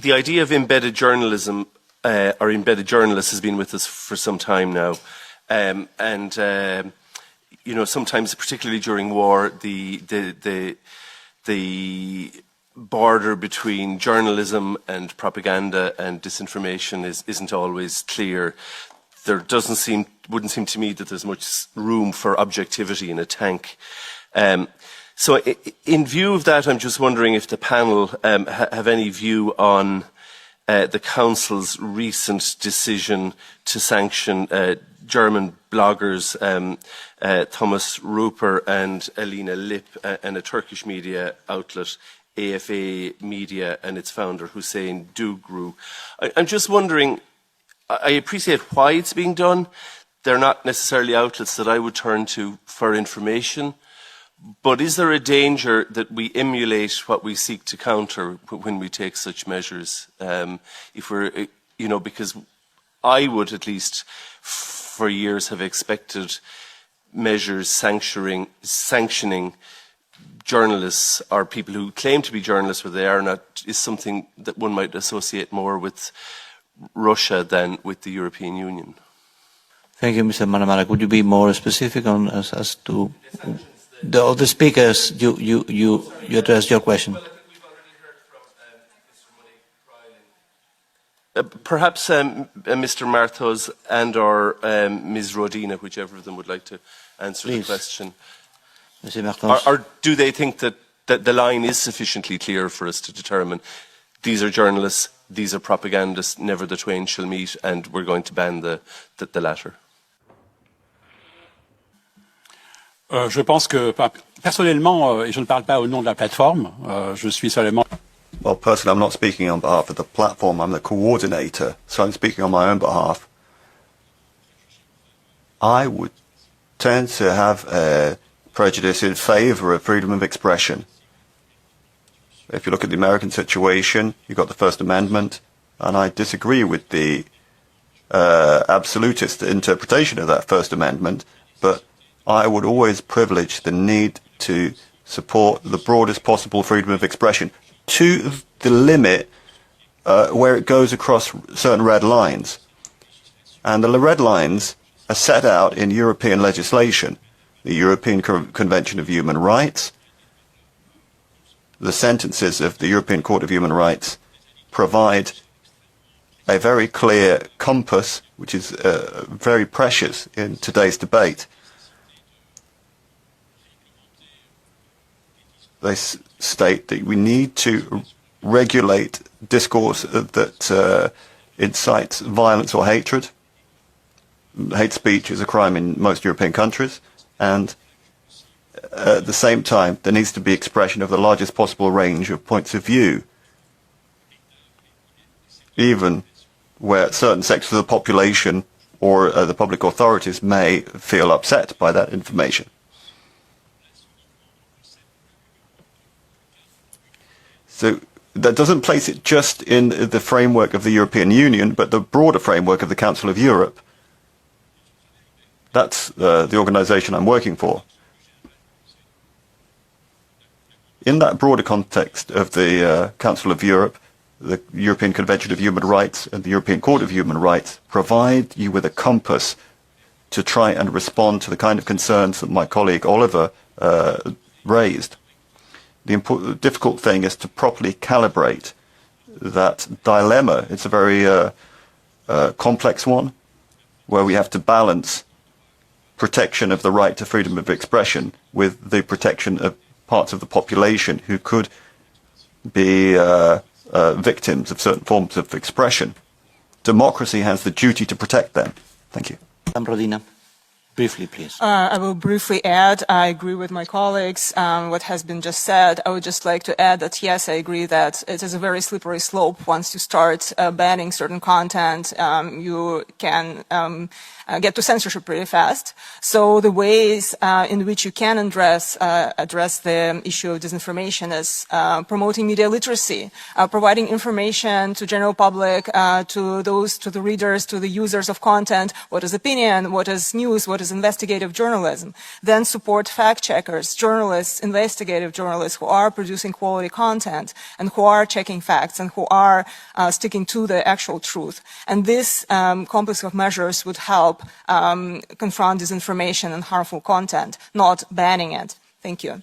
The idea of embedded journalism or embedded journalists has been with us for some time now, you know, sometimes, particularly during war, the border between journalism and propaganda and disinformation isn't always clear. There wouldn't seem to me that there's much room for objectivity in a tank. So in view of that, I'm just wondering if the panel have any view on the Council's recent decision to sanction German bloggers Thomas Röper and Alina Lipp, and a Turkish media outlet, AFA Media, and its founder Hüseyin Doğru. I'm just wondering, I appreciate why it's being done. They're not necessarily outlets that I would turn to for information. But is there a danger that we emulate what we seek to counter when we take such measures? If we're, you know, because I would at least for years have expected measures sanctioning journalists or people who claim to be journalists but they are not, is something that one might associate more with Russia than with the European Union. Thank you, Mr. Manamara. Could you be more specific on as to all the speakers? You addressed your question. Well, I think we've already heard from Mr. Monique Ryland. Perhaps Mr. Marthos and or Ms. Rodina, whichever of them would like to answer the question. Or do they think that the line is sufficiently clear for us to determine these are journalists, these are propagandists, never the twain shall meet, and we're going to ban the latter? Je pense que, personnellement, et je ne parle pas au nom de la plateforme, je suis seulement... Well, personally, I'm not speaking on behalf of the platform, I'm the coordinator, so I'm speaking on my own behalf. I would tend to have a prejudice in favour of freedom of expression. If you look at the American situation, you've got the First Amendment, and I disagree with the absolutist interpretation of that First Amendment, but I would always privilege the need to support the broadest possible freedom of expression to the limit where it goes across certain red lines. And the red lines are set out in European legislation, the European Convention of Human Rights. The sentences of the European Court of Human Rights provide a very clear compass, which is very precious in today's debate. They state that we need to regulate discourse that incites violence or hatred. Hate speech is a crime in most European countries, and at the same time there needs to be expression of the largest possible range of points of view, even where certain sectors of the population or the public authorities may feel upset by that information. So that doesn't place it just in the framework of the European Union, but the broader framework of the Council of Europe. That's the organization I'm working for. In that broader context of the Council of Europe, the European Convention of Human Rights and the European Court of Human Rights provide you with a compass to try and respond to the kind of concerns that my colleague Oliver raised. The difficult thing is to properly calibrate that dilemma. It's a very complex one, where we have to balance protection of the right to freedom of expression with the protection of parts of the population who could be victims of certain forms of expression. Democracy has the duty to protect them. Thank you. Rodina. Briefly, please. I will briefly add, I agree with my colleagues, what has been just said. I would just like to add that, yes, I agree that it is a very slippery slope. Once you start banning certain content, you can get to censorship pretty fast. So the ways in which you can address the issue of disinformation is promoting media literacy, providing information to general public, to the readers, to the users of content, what is opinion, what is news, what is is investigative journalism. Then support fact-checkers, journalists, investigative journalists who are producing quality content and who are checking facts and who are sticking to the actual truth. And this complex of measures would help confront disinformation and harmful content, not banning it. Thank you.